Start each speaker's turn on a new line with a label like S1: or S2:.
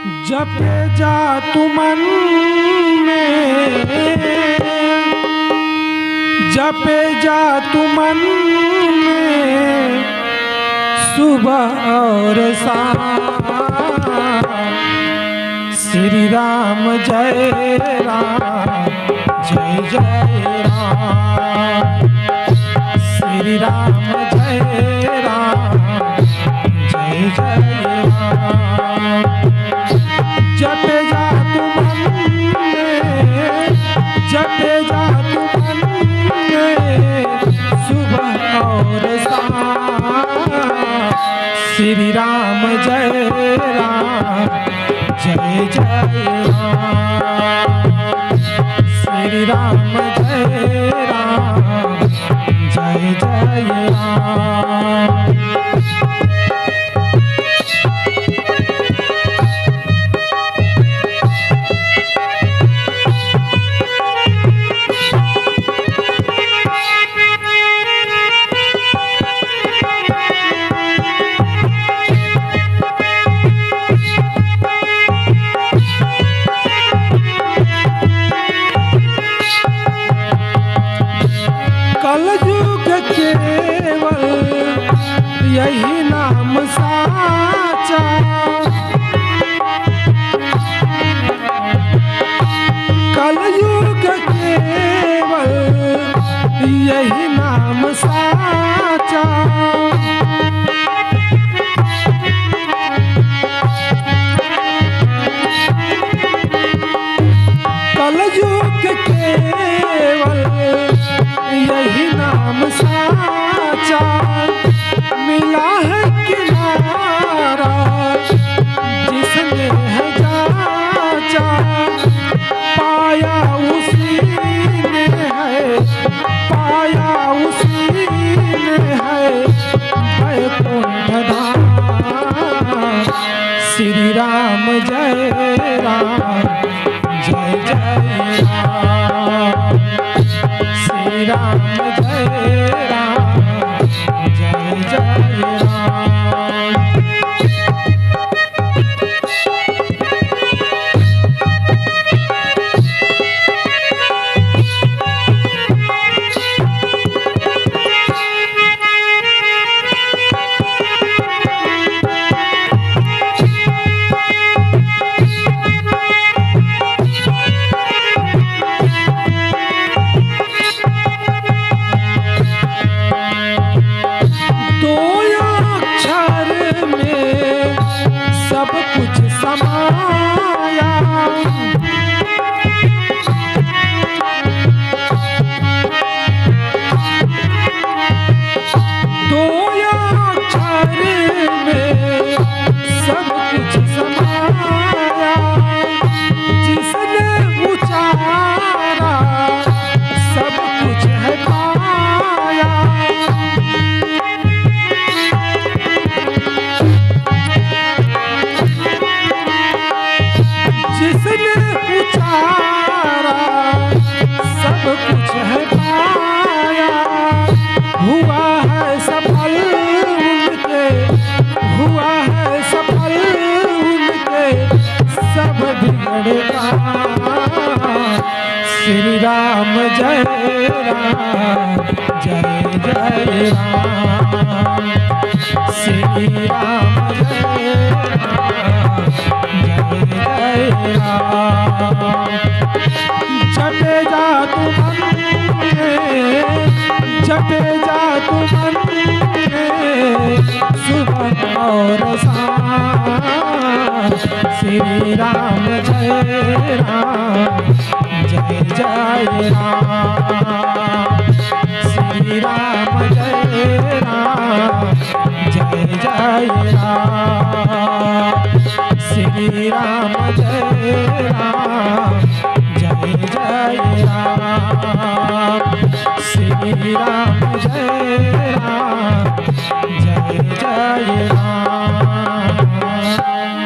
S1: जपे जा तू मन में, जपे जा तू मन में सुबह और शाम। श्री राम जय राम जय जय राम। श्री राम जय राम जय जय राम। जपे जा तू मन में, जपे जा तू मन में सुबह और शाम। श्री राम जय राम जय जय राम। श्री राम जय राम जय जय राम। कलयुग केवल यही नाम साचा। कलयुग केवल यही नाम साचा। कलयुग केवल यही नाम साचा। मिला है किनारा जिसने है जाचा। पाया उसी ने है, पाया उसी ने है वैकुंठ धाम। श्री राम जय राम जय जय राम। श्री राम जय राम जय जय राम। सब कुछ समाया। दो अक्षर में सब कुछ समाया। जिसने उचारा सब कुछ है पाया। जिसने उचारा सब कुछ है पाया। हुआ है सफल उनके, हुआ है सफल उनके सब बिगड़े काम। श्री राम जय राम जय जय राम। श्री राम जय राम जय जय राम। जपे जा तू मन में, जपे जा तू मन में सुबह और शाम। श्री राम जय राम जय जय राम।